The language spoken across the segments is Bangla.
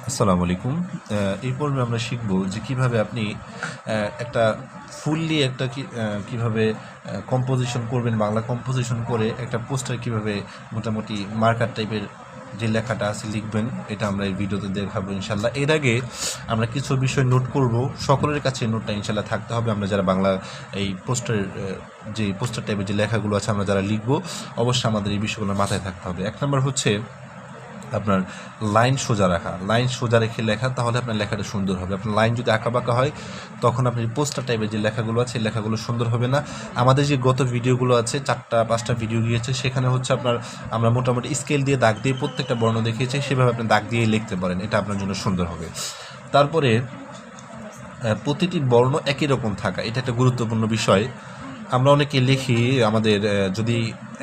আসসালামু আলাইকুম। এই পর্বে আমরা শিখব যে কিভাবে আপনি একটা ফুললি একটা কিভাবে কম্পোজিশন করবেন, বাংলা কম্পোজিশন করে একটা পোস্টার কিভাবে মোটামুটি মার্কার টাইপের যে লেখাটা আছে লিখবেন, এটা আমরা এই ভিডিওতে দেখাবো ইনশাল্লাহ। এর আগে আমরা কিছু বিষয় নোট করব, সকলের কাছে নোটটা ইনশাল্লাহ থাকতে হবে। আমরা যারা বাংলা এই যে পোস্টার টাইপের যে লেখাগুলো আছে আমরা যারা লিখবো, অবশ্যই আমাদের এই বিষয়গুলো মাথায় থাকতে হবে। এক নম্বর হচ্ছে আপনার লাইন সোজা রাখা, লাইন সোজা রেখে লেখা, তাহলে আপনার লেখাটা সুন্দর হবে। আপনার লাইন যদি আঁকাবাঁকা হয় তখন আপনি পোস্টার টাইপের যে লেখাগুলো আছে এই লেখাগুলো সুন্দর হবে না। আমাদের যে গত ভিডিওগুলো আছে 4-5টা ভিডিও গিয়েছে, সেখানে হচ্ছে আমরা মোটামুটি স্কেল দিয়ে দাগ দিয়ে প্রত্যেকটা বর্ণ দেখিয়েছি, সেভাবে আপনি দাগ দিয়ে লিখতে পারেন, এটা আপনার জন্য সুন্দর হবে। তারপরে প্রতিটি বর্ণ একই রকম থাকা, এটা একটা গুরুত্বপূর্ণ বিষয়। আমরা অনেকে লিখি আমাদের যদি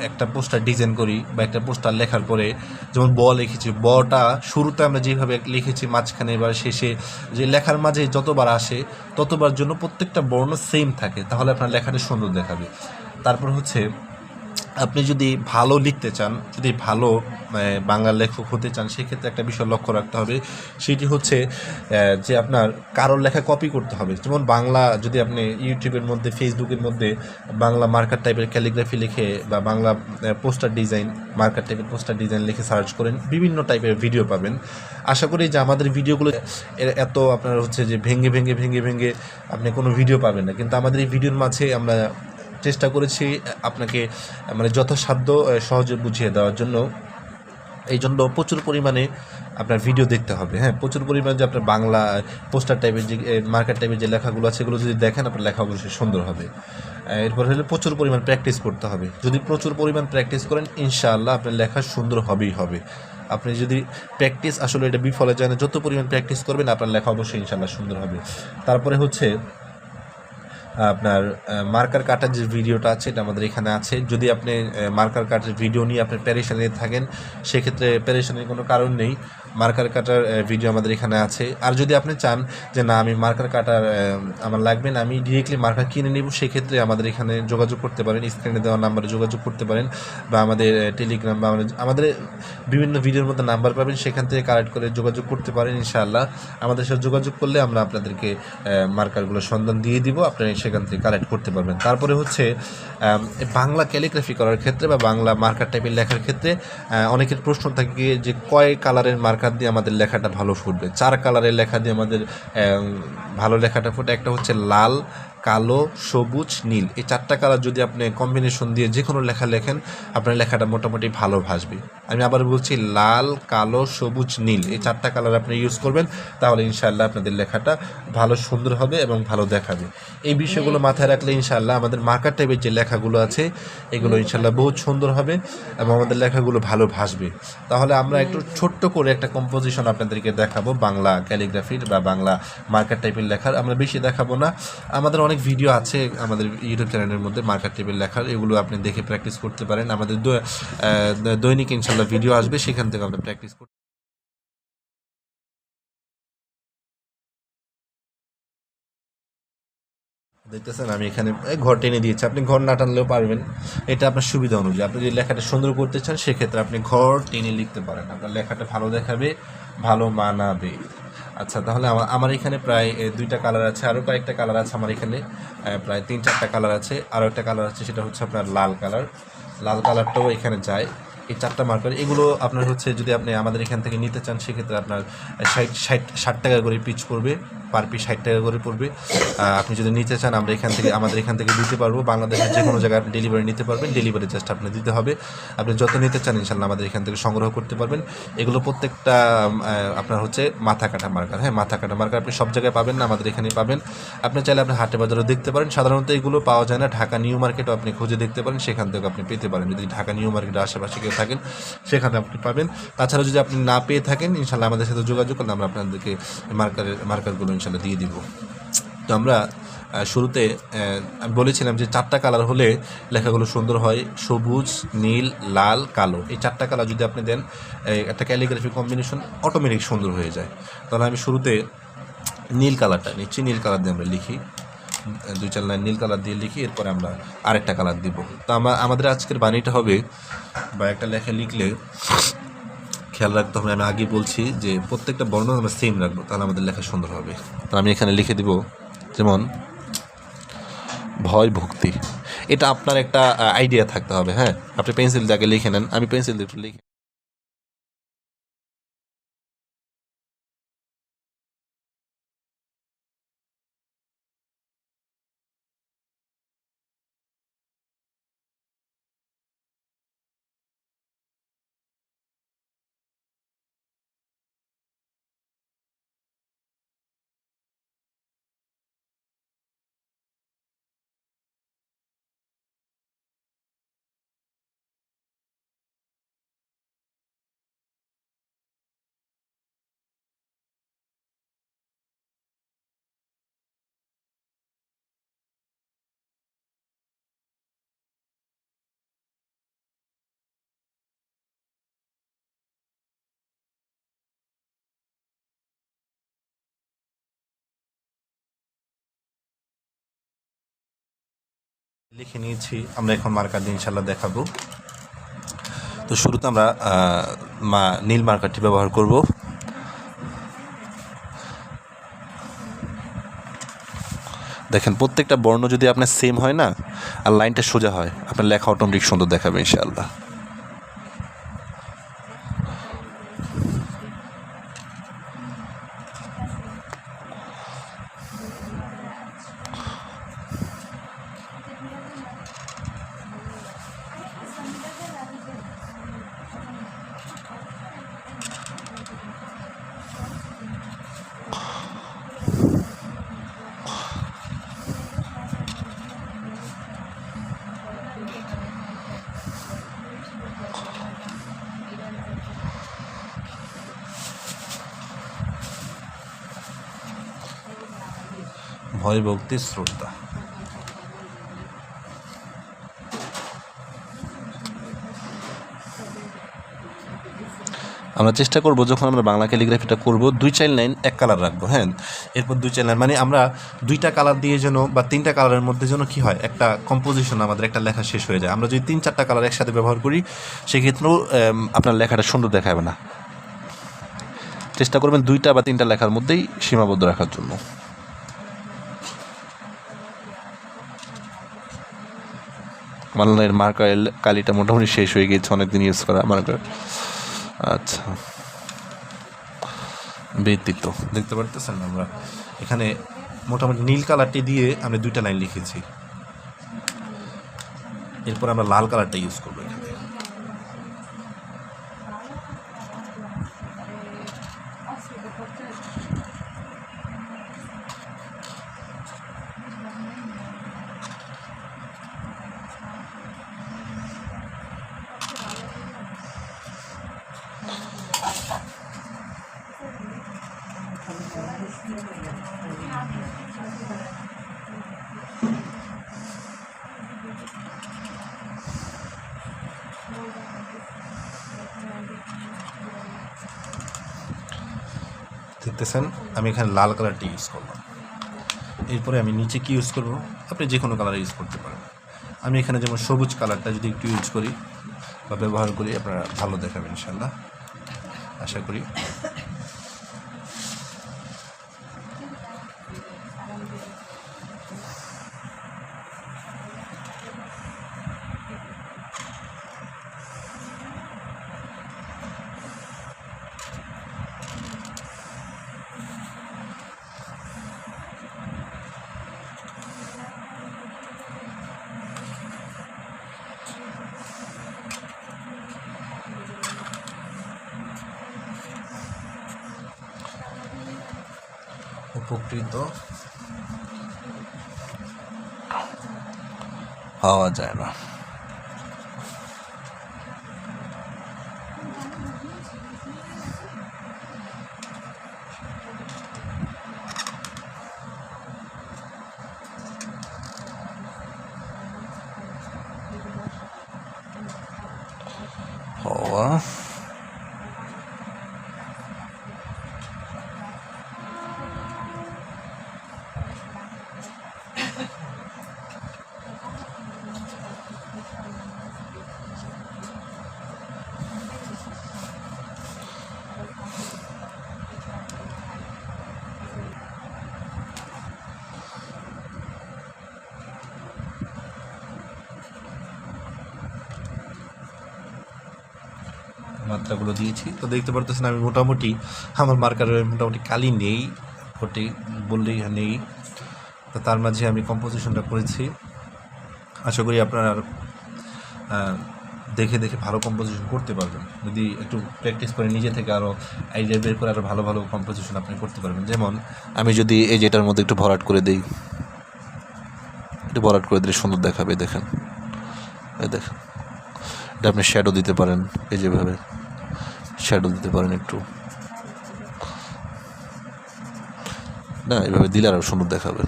একটা পোস্টার ডিজাইন করি বা একটা পোস্টার লেখার পরে, যেমন ব লিখেছি, বটা শুরুতে আমরা যেভাবে লিখেছি মাঝখানে বা শেষে যে লেখার মাঝে যতবার আসে ততবার জন্য প্রত্যেকটা বর্ণ সেম থাকে, তাহলে আপনার লেখাটা সুন্দর দেখাবে। তারপর হচ্ছে আপনি যদি ভালো লিখতে চান, যদি ভালো বাংলা লেখক হতে চান, সেক্ষেত্রে একটা বিষয় লক্ষ্য রাখতে হবে, সেটি হচ্ছে যে আপনার কারোর লেখা কপি করতে হবে। যেমন বাংলা যদি আপনি ইউটিউবের মধ্যে, ফেসবুকের মধ্যে বাংলা মার্কার টাইপের ক্যালিগ্রাফি লিখে বা বাংলা পোস্টার ডিজাইন, মার্কার টাইপের পোস্টার ডিজাইন লিখে সার্চ করেন, বিভিন্ন টাইপের ভিডিও পাবেন। আশা করি যে আমাদের ভিডিওগুলো এত আপনার হচ্ছে যে ভেঙে ভেঙে ভেঙে ভেঙে আপনি কোনো ভিডিও পাবেন না, কিন্তু আমাদের এই ভিডিওর মাঝে আমরা চেষ্টা করেছি আপনাকে মানে যথাসাধ্য সহজে বুঝিয়ে দেওয়ার জন্য। এই জন্য প্রচুর পরিমাণে আপনার ভিডিও দেখতে হবে। হ্যাঁ, প্রচুর পরিমাণে যে আপনার বাংলা পোস্টার টাইপের যে মার্কার টাইপের যে লেখাগুলো আছে সেগুলো যদি দেখেন, আপনার লেখা অবশ্যই সুন্দর হবে। এরপর হলে প্রচুর পরিমাণ প্র্যাকটিস করতে হবে। যদি প্রচুর পরিমাণ প্র্যাকটিস করেন, ইনশাআল্লাহ আপনার লেখা সুন্দর হবেই হবে। আপনি যদি প্র্যাকটিস, আসলে এটা বিফলে যায় না, যত পরিমাণ প্র্যাকটিস করবেন আপনার লেখা অবশ্যই ইনশাআল্লাহ সুন্দর হবে। তারপরে হচ্ছে আপনার মার্কার কাটার যে ভিডিওটা আছে এটা আমাদের এখানে আছে। যদি আপনি মার্কার কাটার ভিডিও নিয়ে আপনি প্যারেশানি থাকেন, সেক্ষেত্রে প্যারেশানির কোনো কারণ নেই, মার্কার কাটার ভিডিও আমাদের এখানে আছে। আর যদি আপনি চান যে না, আমি মার্কার কাটার আমার লাগবে না, আমি ডিরেক্টলি মার্কার কিনে নেব, সেক্ষেত্রে আমাদের এখানে যোগাযোগ করতে পারেন, স্ক্রিনে দেওয়া নাম্বারে যোগাযোগ করতে পারেন, বা আমাদের টেলিগ্রাম বা আমাদের বিভিন্ন ভিডিওর মধ্যে নাম্বার পাবেন, সেখান থেকে কালেক্ট করে যোগাযোগ করতে পারেন। ইনশাআল্লাহ আমাদের সাথে যোগাযোগ করলে আমরা আপনাদেরকে মার্কারগুলো সন্ধান দিয়ে দিব, আপনি সেখান থেকে কালেক্ট করতে পারবেন। তারপরে হচ্ছে বাংলা ক্যালিগ্রাফি করার ক্ষেত্রে বা বাংলা মার্কার টাইপের লেখার ক্ষেত্রে অনেকের প্রশ্ন থাকে যে কয় কালারের মার্কার দিয়ে আমাদের লেখাটা ভালো ফুটবে। 4 কালারের লেখা দিয়ে আমাদের ভালো লেখাটা ফুটে। একটা হচ্ছে লাল, কালো, সবুজ, নীল। এই 4টা কালার যদি আপনি কম্বিনেশন দিয়ে যে কোনো লেখা লেখেন, আপনার লেখাটা মোটামুটি ভালো ভাসবে। আমি আবার বলছি, লাল, কালো, সবুজ, নীল, এই 4টা কালার আপনি ইউজ করবেন, তাহলে ইনশাআল্লাহ আপনাদের লেখাটা ভালো সুন্দর হবে এবং ভালো দেখাবে। এই বিষয়গুলো মাথায় রাখলে ইনশাআল্লাহ আমাদের মার্কার টাইপের যে লেখাগুলো আছে এগুলো ইনশাআল্লাহ বহুত সুন্দর হবে এবং আমাদের লেখাগুলো ভালো ভাসবে। তাহলে আমরা একটু ছোট্ট করে একটা কম্পোজিশন আপনাদেরকে দেখাবো বাংলা ক্যালিগ্রাফির বা বাংলা মার্কার টাইপের লেখার। আমরা বেশি দেখাবো না, আমাদের অনেক ভিডিও আছে আমাদের ইউটিউব চ্যানেলের মধ্যে মার্কার টাইপের লেখার, এগুলো আপনি দেখে প্র্যাকটিস করতে পারেন। আমাদের দৈনিক ইনশাআল্লাহ ভিডিও আসবে, সেখান থেকে আমরা প্র্যাকটিস করতে। দেখতেছেন আমি এখানে ঘর টেনে দিয়েছি, আপনি ঘর না টানলেও পারবেন, এটা আপনার সুবিধা অনুযায়ী। আপনি যদি লেখাটা সুন্দর করতে চান, সেক্ষেত্রে আপনি ঘর টেনে লিখতে পারেন, আপনার লেখাটা ভালো দেখাবে, ভালো মানাবে। আচ্ছা, তাহলে আমার এখানে প্রায় 2টা কালার আছে, আরও কয়েকটা কালার আছে আমার এখানে, প্রায় 3-4টা কালার আছে। আরও একটা কালার আছে, সেটা হচ্ছে আপনার লাল কালার। লাল কালারটাও এখানে যায়। এই 4টা মার্কার, এগুলো আপনার হচ্ছে যদি আপনি আমাদের এখান থেকে নিতে চান, সেক্ষেত্রে আপনার 60 টাকা করে পিস পড়বে, পার পিস 60 টাকা করে পড়বে। আপনি যদি নিতে চান, আমাদের এখান থেকে দিতে পারবো, বাংলাদেশের যে কোনো জায়গায় আপনি ডেলিভারি নিতে পারবেন, ডেলিভারি জাস্ট আপনি দিতে হবে। আপনি যত নিতে চান ইনশাআল্লাহ আমাদের এখান থেকে সংগ্রহ করতে পারবেন। এগুলো প্রত্যেকটা আপনার হচ্ছে মাথা কাটা মার্কার। হ্যাঁ, মাথা কাটা মার্কার আপনি সব জায়গায় পাবেন না, আমাদের এখানেই পাবেন। আপনি চাইলে আপনি হাটে বাজারেও দেখতে পারেন, সাধারণত এগুলো পাওয়া যায় না। ঢাকা নিউ মার্কেটও আপনি খুঁজে দেখতে পারেন, সেখান থেকে আপনি পেতে পারেন। যদি ঢাকা নিউ মার্কেটের আশেপাশে কেউ থাকেন, সেখানে আপনি পাবেন। তাছাড়া যদি আপনি না পেয়ে থাকেন, ইনশাআল্লাহ আমাদের সাথে যোগাযোগ করলে আমরা আপনাদেরকে মার্কারগুলো ইনশাআল্লাহ দিয়ে দিব। তো আমরা শুরুতে আমি বলেছিলাম যে 4টা কালার হলে লেখাগুলো সুন্দর হয়, সবুজ, নীল, লাল, কালো। এই 4টা কালার যদি আপনি দেন, একটা ক্যালিগ্রাফি কম্বিনেশন অটোমেটিক সুন্দর হয়ে যায়। তাহলে আমি শুরুতে নীল কালারটা নিচ্ছি, নীল কালার দিয়ে আমরা লিখি, 2-4 লাইন নীল কালার দিয়ে লিখি, এরপরে আমরা আরেকটা কালার দিব। তো আমাদের আজকের বাণীটা হবে, বা একটা লেখা লিখলে খেয়াল রাখতে হবে, আমি আগে বলছি যে প্রত্যেকটা বর্ণ আমরা সেম রাখবো, তাহলে আমাদের লেখা সুন্দর হবে। তো আমি এখানে লিখে দিব যেমন ভয় ভক্তি, এটা আপনার একটা আইডিয়া থাকতে হবে। হ্যাঁ, আপনি পেন্সিল দিয়ে আগে লিখে নেন, আমি পেন্সিল দিয়ে একটু লিখে লিখে নিয়েছি। আমরা এখন মার্কার দিয়ে ইনশাল্লাহ দেখাবো। তো শুরুতে আমরা নীল মার্কারটি ব্যবহার করব। দেখেন প্রত্যেকটা বর্ণ যদি আপনার সেম হয় না, আর লাইনটা সোজা হয়, আপনার লেখা অটোমেটিক সুন্দর দেখাবে ইনশাআল্লাহ। ভয় ভক্তি শ্রদ্ধা, আমরা চেষ্টা করব যখন আমরা বাংলা ক্যালিগ্রাফিটা করব 2-4 লাইন এক কালার রাখবো। হ্যাঁ, এরপর 2-4 লাইন মানে আমরা 2টা কালার দিয়ে যেন বা 3টা কালারের মধ্যে যেন কী হয়, একটা কম্পোজিশন আমাদের একটা লেখা শেষ হয়ে যায়। আমরা যদি 3-4টা কালার একসাথে ব্যবহার করি সেক্ষেত্রেও আপনার লেখাটা সুন্দর দেখাবে না। চেষ্টা করবেন 2টা বা 3টা লেখার মধ্যেই সীমাবদ্ধ রাখার জন্য। মানলাইনের মার্কার কালিটা মোটামুটি শেষ হয়ে গিয়েছে, অনেকদিন ইউজ করা মার্কার। আচ্ছা, ব্যতীত দেখতে পারতেছেন আমরা এখানে মোটামুটি নীল কালারটি দিয়ে আমরা 2টা লাইন লিখেছি। এরপর আমরা লাল কালারটা ইউজ করবো এখানে। দেখতেছেন আমি এখানে লাল কালারটি ইউজ করলাম। এরপরে আমি নিচে কি ইউজ করব, আপনি যে কোনো কালার ইউজ করতে পারেন। আমি এখানে যেমন সবুজ কালারটা যদি একটু ইউজ করি বা ব্যবহার করি, আপনারা ভালো দেখাবেন ইনশাল্লাহ, আশা করি। উপকৃত হওয়া যায় না। হওয়া মাত্রাগুলো দিয়েছি। তো দেখতে পারতেছেন আমি মোটামুটি আমার মার্কারে মোটামুটি কালি নেই, ওটি বললেই নেই। তো তার মাঝে আমি কম্পোজিশনটা করেছি। আশা করি আপনারা দেখে দেখে ভালো কম্পোজিশন করতে পারবেন। যদি একটু প্র্যাকটিস করে নিজে থেকে আরও আইডিয়া বের করে আরও ভালো ভালো কম্পোজিশন আপনি করতে পারবেন। যেমন আমি যদি এই যেটার মধ্যে একটু ভরাট করে দিই, একটু ভরাট করে দিলে সুন্দর দেখাবে। দেখেন, এই দেখেন, এটা আপনি শ্যাডো দিতে পারেন, এই যেভাবে শ্যাডো দিতে পারেন একটু, না এভাবে দিলে আরও সুন্দর দেখাবে।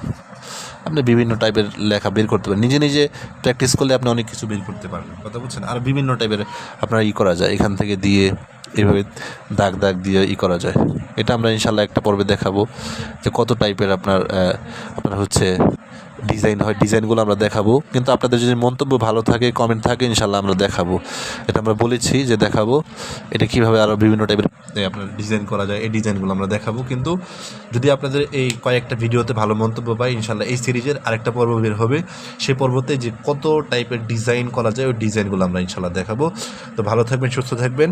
আপনি বিভিন্ন টাইপের লেখা বের করতে পারেন, নিজে নিজে প্র্যাকটিস করলে আপনি অনেক কিছু বের করতে পারবেন, কথা বুঝছেন। আর বিভিন্ন টাইপের আপনার করা যায়, এখান থেকে দিয়ে এইভাবে দাগ দাগ দিয়ে করা যায়। এটা আমরা ইনশাল্লাহ একটা পর্বে দেখাবো যে কত টাইপের আপনার হচ্ছে ডিজাইন হয়, ডিজাইনগুলো আমরা দেখাবো। কিন্তু আপনাদের যদি মন্তব্য ভালো থাকে, কমেন্ট থাকে, ইনশাল্লাহ আমরা দেখাবো। এটা আমরা বলেছি যে দেখাবো, এটা কীভাবে আরও বিভিন্ন টাইপের আপনার ডিজাইন করা যায়, এই ডিজাইনগুলো আমরা দেখাবো। কিন্তু যদি আপনাদের এই কয়েকটা ভিডিওতে ভালো মন্তব্য পাই, ইনশাল্লাহ এই সিরিজের আরেকটা পর্ব বের হবে, সেই পর্বতে যে কত টাইপের ডিজাইন করা যায় ওই ডিজাইনগুলো আমরা ইনশাল্লাহ দেখাবো। তো ভালো থাকবেন, সুস্থ থাকবেন,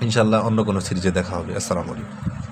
ইনশাল্লাহ অন্য কোনো সিরিজে দেখা হবে। আসসালামু আলাইকুম।